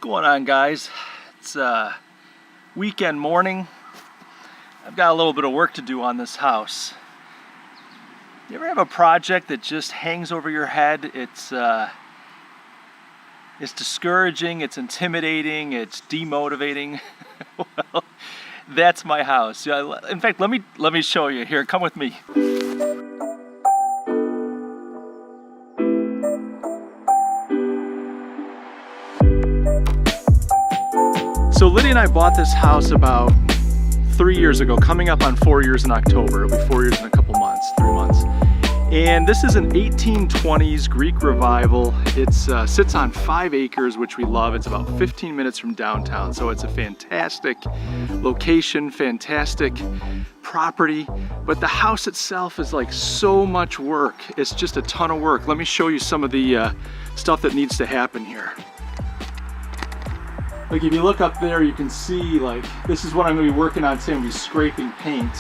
going on, guys? It's weekend morning. I've got a little bit of work to do on this house. You ever have a project that just hangs over your head? It's discouraging, it's intimidating, it's demotivating. Well, that's my house. In fact, let me show you. Here, come with me. So Lydia and I bought this house about 3 years ago, coming up on 4 years in October. It'll be 4 years in a couple months, 3 months. And this is an 1820s Greek revival. It sits on 5 acres, which we love. It's about 15 minutes from downtown, so it's a fantastic location, fantastic property. But the house itself is like so much work. It's just a ton of work. Let me show you some of the stuff that needs to happen here. Like if you look up there, you can see like this is what I'm going to be working on today. I'm going to be scraping paint,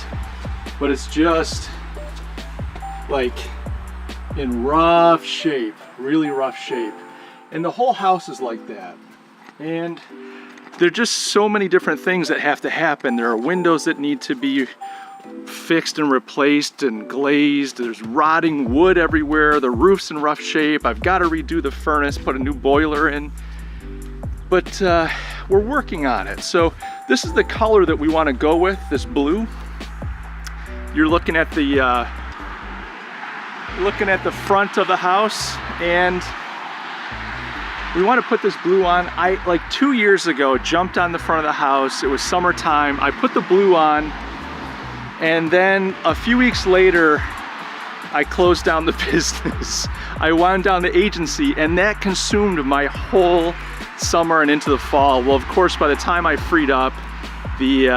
but it's just like in rough shape, really rough shape. And the whole house is like that. And there are just so many different things that have to happen. There are windows that need to be fixed and replaced and glazed. There's rotting wood everywhere. The roof's in rough shape. I've got to redo the furnace, put a new boiler in. But we're working on it. So this is the color that we want to go with, this blue. You're looking at the front of the house, and we want to put this blue on. I, like 2 years ago, jumped on the front of the house. It was summertime. I put the blue on, and then a few weeks later, I closed down the business. I wound down the agency, and that consumed my whole summer and into the fall. Well, of course, by the time I freed up, the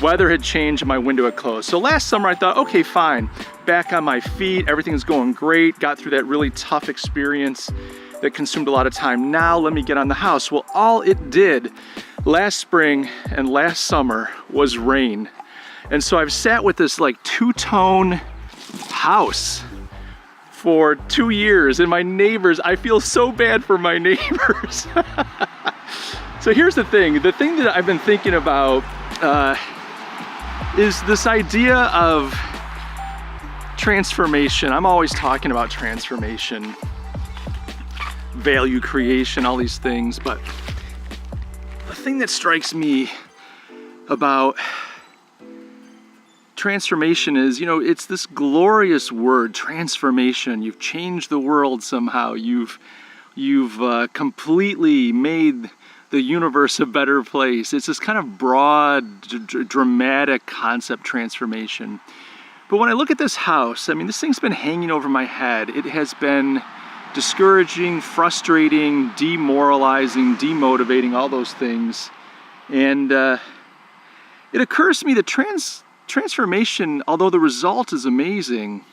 weather had changed and my window had closed. So last summer I thought, okay, fine, back on my feet, everything's going great, got through that really tough experience that consumed a lot of time. Now let me get on the house. Well, all it did last spring and last summer was rain. And so I've sat with this like two-tone house for 2 years, and my neighbors, I feel so bad for my neighbors. So here's the thing that I've been thinking about is this idea of transformation. I'm always talking about transformation, value creation, all these things, but the thing that strikes me about transformation is, you know, it's this glorious word, transformation. You've changed the world somehow. You've completely made the universe a better place. It's this kind of broad, dramatic concept, transformation. But when I look at this house, I mean, this thing's been hanging over my head. It has been discouraging, frustrating, demoralizing, demotivating, all those things. And it occurs to me that transformation, although the result is amazing,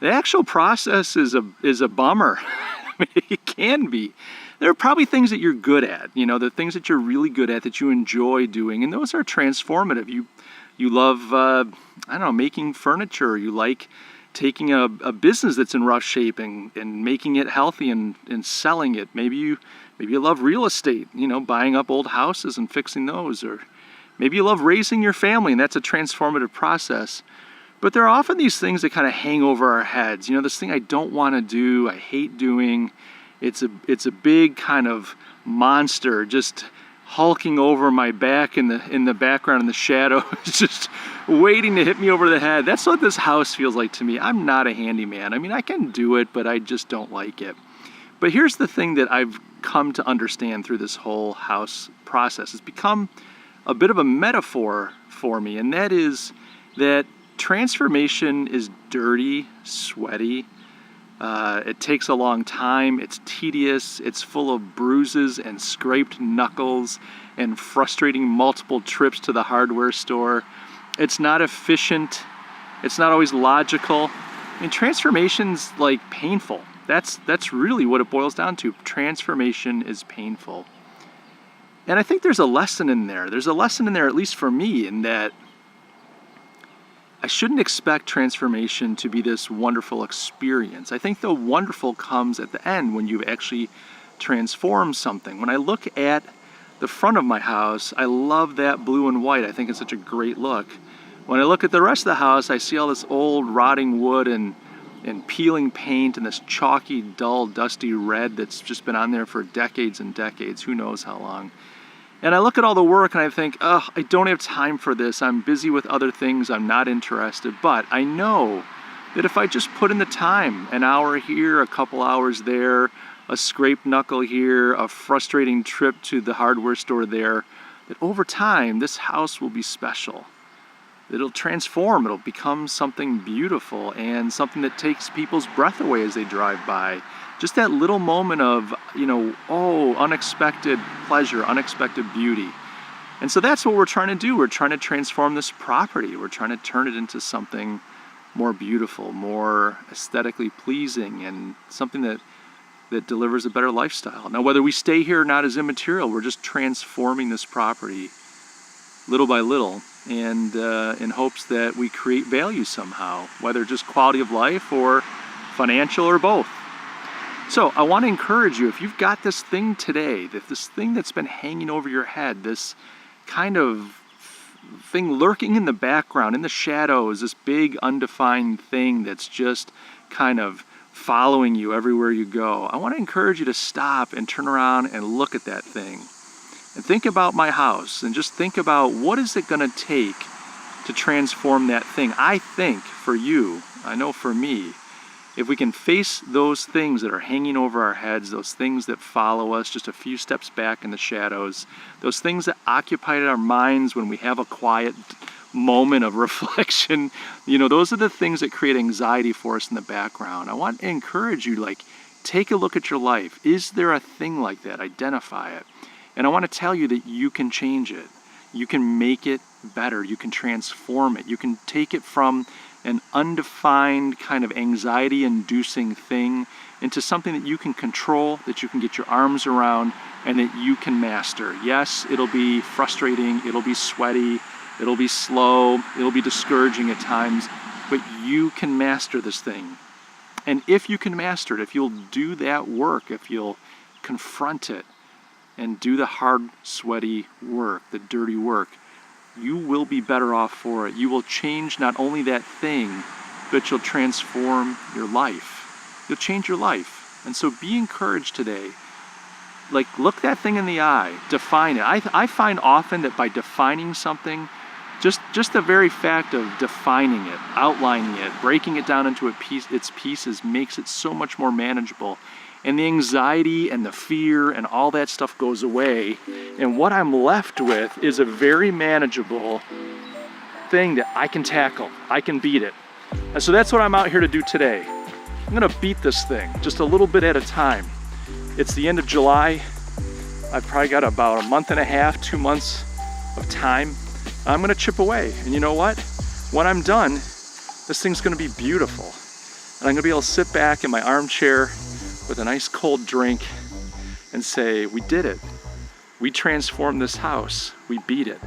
the actual process is a bummer. I mean, it can be. There are probably things that you're good at, you know, the things that you're really good at that you enjoy doing, and those are transformative. You love, I don't know, making furniture. You like taking a business that's in rough shape and making it healthy and selling it. Maybe you love real estate, you know, buying up old houses and fixing those, or maybe you love raising your family, and that's a transformative process. But there are often these things that kind of hang over our heads. You know, this thing I don't want to do, I hate doing. It's a big kind of monster just hulking over my back in the background in the shadow, just waiting to hit me over the head. That's what this house feels like to me. I'm not a handyman. I mean, I can do it, but I just don't like it. But here's the thing that I've come to understand through this whole house process. It's become a bit of a metaphor for me, and that is that transformation is dirty, sweaty. It takes a long time, it's tedious, it's full of bruises and scraped knuckles and frustrating multiple trips to the hardware store. It's not efficient, it's not always logical. I mean, transformation's like painful. That's really what it boils down to. Transformation is painful. And I think there's a lesson in there. There's a lesson in there, at least for me, in that I shouldn't expect transformation to be this wonderful experience. I think the wonderful comes at the end when you've actually transform something. When I look at the front of my house, I love that blue and white. I think it's such a great look. When I look at the rest of the house, I see all this old rotting wood and peeling paint and this chalky, dull, dusty red that's just been on there for decades and decades, who knows how long. And I look at all the work and I think, oh, I don't have time for this. I'm busy with other things. I'm not interested. But I know that if I just put in the time, an hour here, a couple hours there, a scraped knuckle here, a frustrating trip to the hardware store there, that over time, this house will be special. It'll transform, it'll become something beautiful and something that takes people's breath away as they drive by. Just that little moment of, oh, unexpected pleasure, unexpected beauty. And so that's what we're trying to do. We're trying to transform this property. We're trying to turn it into something more beautiful, more aesthetically pleasing, and something that delivers a better lifestyle. Now, whether we stay here or not is immaterial. We're just transforming this property little by little, and in hopes that we create value somehow, whether just quality of life or financial or both. So I want to encourage you, if you've got this thing today, this thing that's been hanging over your head, this kind of thing lurking in the background, in the shadows, this big undefined thing that's just kind of following you everywhere you go, I want to encourage you to stop and turn around and look at that thing. And think about my house, and just think about what is it going to take to transform that thing. I think for you, I know for me, if we can face those things that are hanging over our heads, those things that follow us just a few steps back in the shadows, those things that occupy our minds when we have a quiet moment of reflection, those are the things that create anxiety for us in the background. I want to encourage you, take a look at your life. Is there a thing like that? Identify it. And I want to tell you that you can change it. You can make it better. You can transform it. You can take it from an undefined kind of anxiety-inducing thing into something that you can control, that you can get your arms around, and that you can master. Yes, it'll be frustrating, it'll be sweaty, it'll be slow, it'll be discouraging at times, but you can master this thing. And if you can master it, if you'll do that work, if you'll confront it, and do the hard, sweaty work, the dirty work, you will be better off for it. You will change not only that thing, but you'll transform your life. You'll change your life. And so be encouraged today. Look that thing in the eye, define it. I find often that by defining something, just the very fact of defining it, outlining it, breaking it down into its pieces makes it so much more manageable. And the anxiety and the fear and all that stuff goes away. And what I'm left with is a very manageable thing that I can tackle. I can beat it. And so that's what I'm out here to do today. I'm gonna beat this thing just a little bit at a time. It's the end of July. I've probably got about a month and a half, 2 months of time. I'm gonna chip away. And you know what? When I'm done, this thing's gonna be beautiful. And I'm gonna be able to sit back in my armchair with a nice cold drink and say, we did it. We transformed this house. We beat it.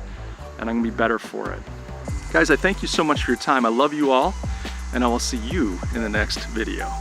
And I'm gonna be better for it. Guys, I thank you so much for your time. I love you all, and I will see you in the next video.